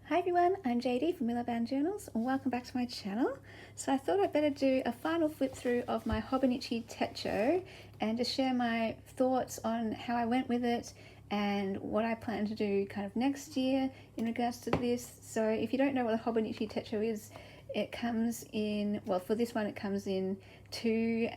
Hi everyone, I'm JD from Milliband Journals and welcome back to my channel. So I thought I'd better do a final flip through of my Hobonichi techo and just share my thoughts on how I went with it and what I plan to do kind of next year in regards to this. So if you don't know what a Hobonichi techo is, it comes in, well, for this one it comes in two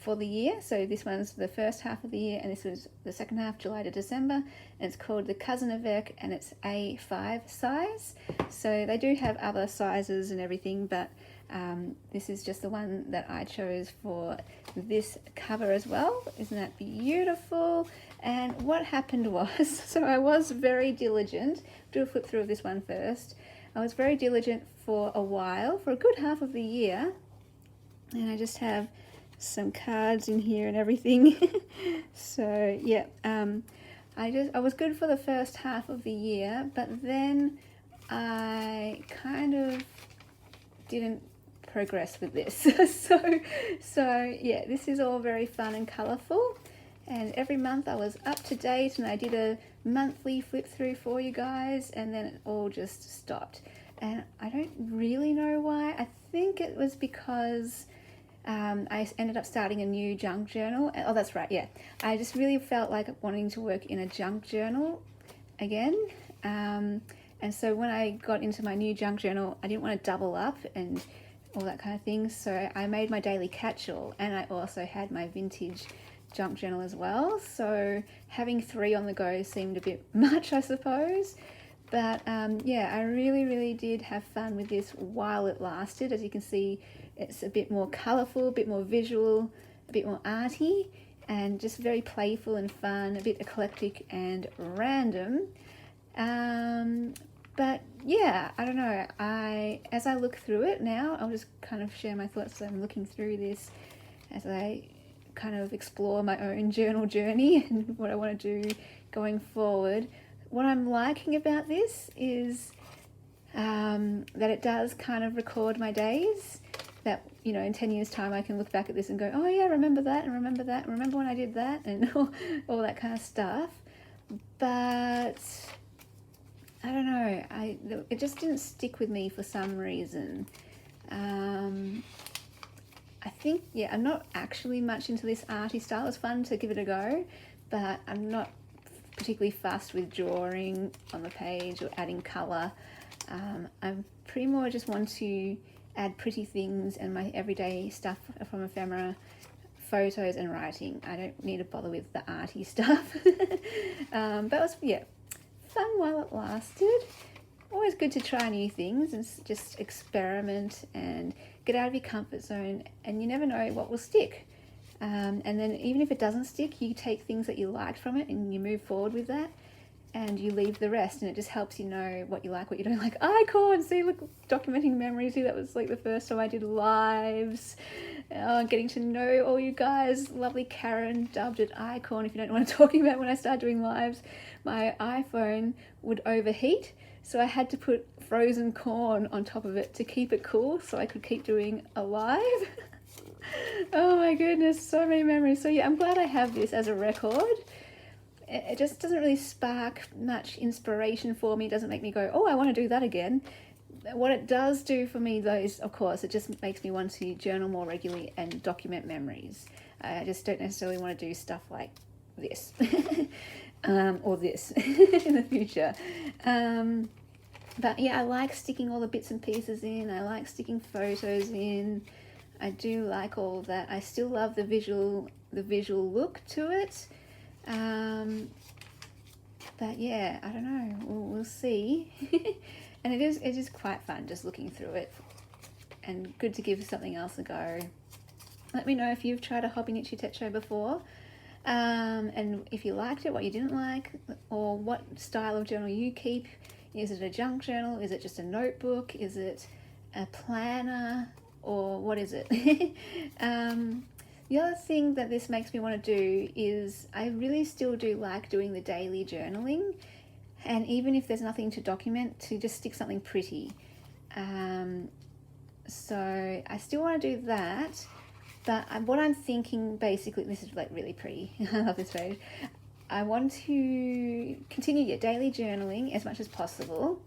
for the year. So this one's the first half of the year and this was the second half, July to December, and it's called the Cousin of Werk and it's A5 size. So they do have other sizes and everything, but this is just the one that I chose for this cover as well. Isn't that beautiful? And what happened was, so I was very diligent. Do a flip through of this one first. I was very diligent for a while, for a good half of the year, and I just have some cards in here and everything. So yeah, I was good for the first half of the year, but then I kind of didn't progress with this. so yeah, this is all very fun and colorful, and every month I was up to date and I did a monthly flip through for you guys, and then it all just stopped, and I don't really know why. I think it was because I ended up starting a new junk journal. Oh, that's right, yeah. I just really felt like wanting to work in a junk journal again. And so when I got into my new junk journal, I didn't want to double up and all that kind of thing. So I made my daily catch-all, and I also had my vintage junk journal as well. So having three on the go seemed a bit much, I suppose. But yeah, I really did have fun with this while it lasted. As you can see, it's a bit more colourful, a bit more visual, a bit more arty, and just very playful and fun, a bit eclectic and random. But yeah, I don't know. As I look through it now, I'll just kind of share my thoughts as I'm looking through this, as I kind of explore my own journal journey and what I want to do going forward. What I'm liking about this is that it does kind of record my days, that, you know, in 10 years time I can look back at this and go, oh yeah, remember that and remember that and remember when I did that and all that kind of stuff. But I don't know, it just didn't stick with me for some reason. I think, yeah, I'm not actually much into this arty style. It's fun to give it a go, but I'm not particularly fussed with drawing on the page or adding colour. I pretty more just want to add pretty things and my everyday stuff from ephemera, photos and writing. I don't need to bother with the arty stuff. But it was, yeah, fun while it lasted. Always good to try new things and just experiment and get out of your comfort zone, and you never know what will stick. And then even if it doesn't stick, you take things that you liked from it and you move forward with that, and you leave the rest, and it just helps you know what you like, what you don't like. Icon, see, look, documenting memories. See, that was like the first time I did lives. Getting to know all you guys. Lovely Karen dubbed it Icon. If you don't know what I'm talking about, when I started doing lives, my iPhone would overheat, so I had to put frozen corn on top of it to keep it cool so I could keep doing a live. Oh my goodness, so many memories. So yeah, I'm glad I have this as a record. It just doesn't really spark much inspiration for me. It doesn't make me go, oh, I want to do that again. What it does do for me though is, of course, it just makes me want to journal more regularly and document memories. I just don't necessarily want to do stuff like this or this in the future. But yeah, I like sticking all the bits and pieces in. I like sticking photos in. I do like all of that. I still love the visual look to it. But yeah, I don't know. We'll see. And it is quite fun just looking through it, and good to give something else a go. Let me know if you've tried a Hobonichi techo before, and if you liked it, what you didn't like, or what style of journal you keep. Is it a junk journal? Is it just a notebook? Is it a planner? Or what is it? The other thing that this makes me want to do is I really still do like doing the daily journaling, and even if there's nothing to document, to just stick something pretty. So I still want to do that, but what I'm thinking basically, this is like really pretty. I love this page. I want to continue your daily journaling as much as possible,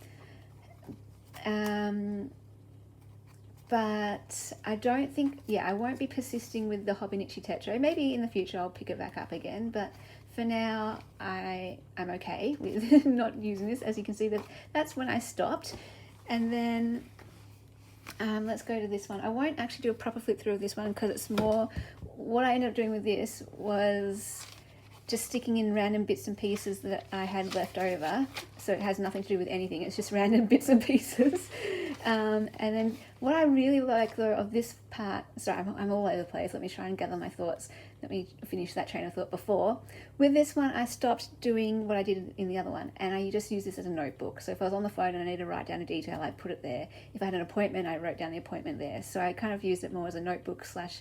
But I don't think, I won't be persisting with the Hobonichi techo. Maybe in the future I'll pick it back up again, but for now I'm okay with not using this. As you can see, that's when I stopped. And then let's go to this one. I won't actually do a proper flip through of this one because it's more, what I ended up doing with this was just sticking in random bits and pieces that I had left over. So it has nothing to do with anything. It's just random bits and pieces. And then what I really like though of this part, sorry, I'm all over the place. Let me try and gather my thoughts. Let me finish that train of thought before. With this one, I stopped doing what I did in the other one, and I just use this as a notebook. So if I was on the phone and I needed to write down a detail, I put it there. If I had an appointment, I wrote down the appointment there. So I kind of used it more as a notebook slash,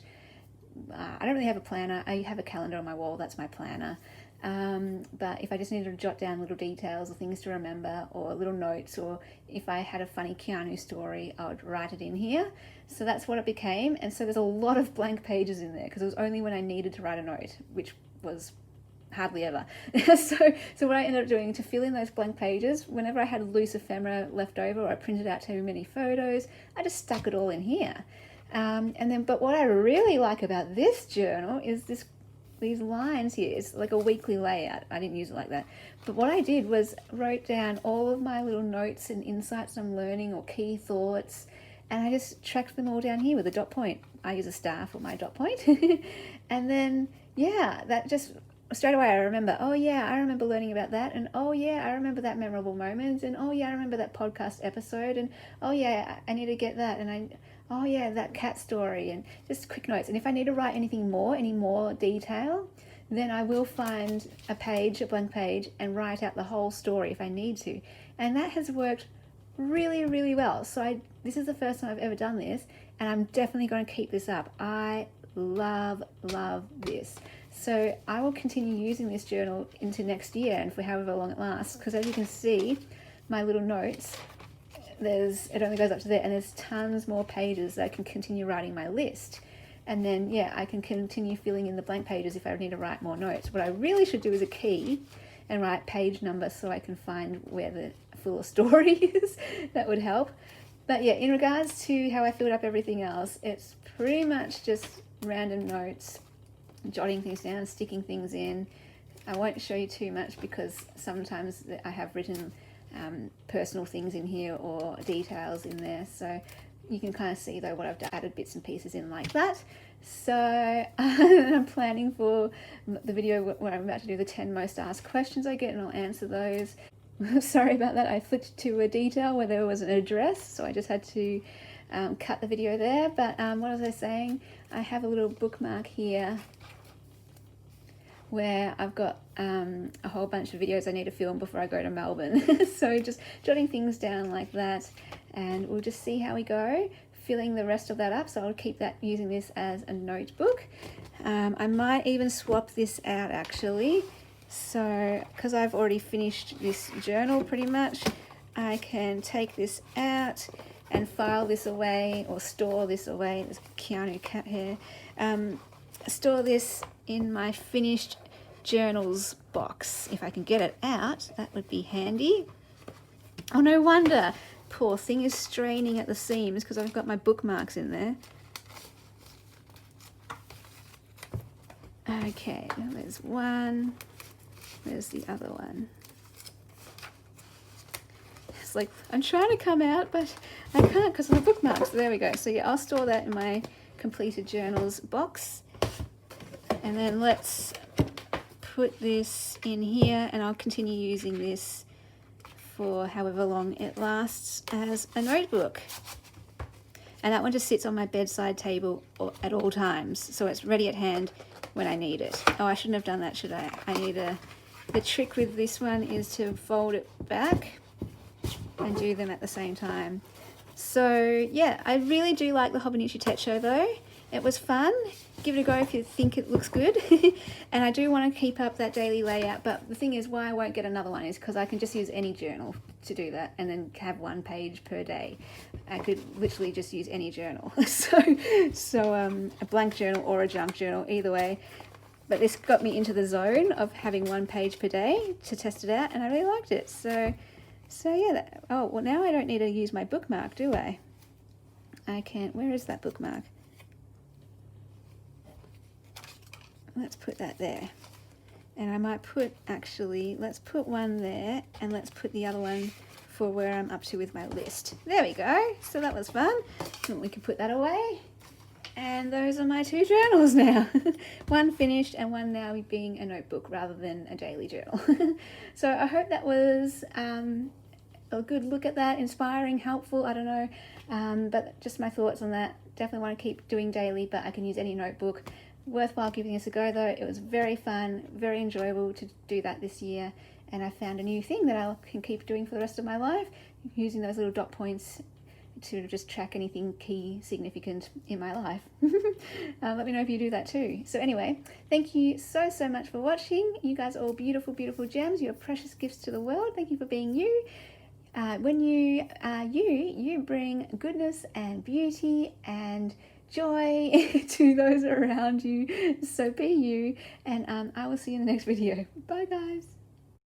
I don't really have a planner. I have a calendar on my wall. That's my planner. But if I just needed to jot down little details or things to remember or little notes, or if I had a funny Keanu story, I would write it in here. So that's what it became. And so there's a lot of blank pages in there because it was only when I needed to write a note, which was hardly ever. So what I ended up doing to fill in those blank pages, whenever I had loose ephemera left over or I printed out too many photos, I just stuck it all in here. But what I really like about this journal is these lines here. It's like a weekly layout. I didn't use it like that. But what I did was wrote down all of my little notes and insights I'm learning or key thoughts, and I just tracked them all down here with a dot point. I use a star for my dot point. And then, that just straight away I remember, I remember learning about that, and I remember that memorable moment, and I remember that podcast episode, and I need to get that, and that cat story, and just quick notes. And if I need to write any more detail, then I will find a blank page, and write out the whole story if I need to. And that has worked really, really well. So this is the first time I've ever done this, and I'm definitely going to keep this up. I love this. So I will continue using this journal into next year and for however long it lasts, because as you can see, my little notes, it only goes up to there, and there's tons more pages that I can continue writing my list. And then, I can continue filling in the blank pages if I need to write more notes. What I really should do is a key and write page number so I can find where the full story is. That would help. But in regards to how I filled up everything else, it's pretty much just random notes, jotting things down, sticking things in. I won't show you too much because sometimes I have written personal things in here or details in there, so you can kind of see though what I've added bits and pieces in like that. So I'm planning for the video where I'm about to do the 10 most asked questions I get, and I'll answer those. Sorry about that, I flipped to a detail where there was an address, so I just had to cut the video there. But what was I saying? I have a little bookmark here where I've got a whole bunch of videos I need to film before I go to Melbourne. So just jotting things down like that, and we'll just see how we go, filling the rest of that up. So I'll keep that, using this as a notebook. I might even swap this out actually. So because I've already finished this journal pretty much, I can take this out and file this away or store this away. There's Keanu cat hair. Store this in my finished journals box. If I can get it out, that would be handy. Oh, no wonder. Poor thing is straining at the seams because I've got my bookmarks in there. Okay, there's one. There's the other one. It's like, I'm trying to come out, but I can't because of the bookmarks. There we go. So I'll store that in my completed journals box. And then let's put this in here, and I'll continue using this for however long it lasts as a notebook. And that one just sits on my bedside table at all times, so it's ready at hand when I need it. Oh, I shouldn't have done that, should I? The trick with this one is to fold it back and do them at the same time. So I really do like the Hobonichi techo though. It was fun. Give it a go if you think it looks good. And I do want to keep up that daily layout, but the thing is why I won't get another one is because I can just use any journal to do that and then have one page per day. I could literally just use any journal. So a blank journal or a junk journal, either way. But this got me into the zone of having one page per day to test it out, and I really liked it. So So yeah, oh, well now I don't need to use my bookmark, do I? I can't, where is that bookmark? Let's put that there. And I might put, actually, let's put one there, and let's put the other one for where I'm up to with my list. There we go. So that was fun. And we can put that away. And those are my two journals now. One finished and one now being a notebook rather than a daily journal. So I hope that was a good look at that, inspiring, helpful, I don't know. But just my thoughts on that. Definitely want to keep doing daily, but I can use any notebook. Worthwhile giving this a go though. It was very fun, very enjoyable to do that this year. And I found a new thing that I can keep doing for the rest of my life, using those little dot points to just track anything key significant in my life. Let me know if you do that too. So anyway, thank you so much for watching. You guys are all beautiful, beautiful gems. You're precious gifts to the world. Thank you for being you. When you are you bring goodness and beauty and joy to those around you. So be you, and I will see you in the next video. Bye guys.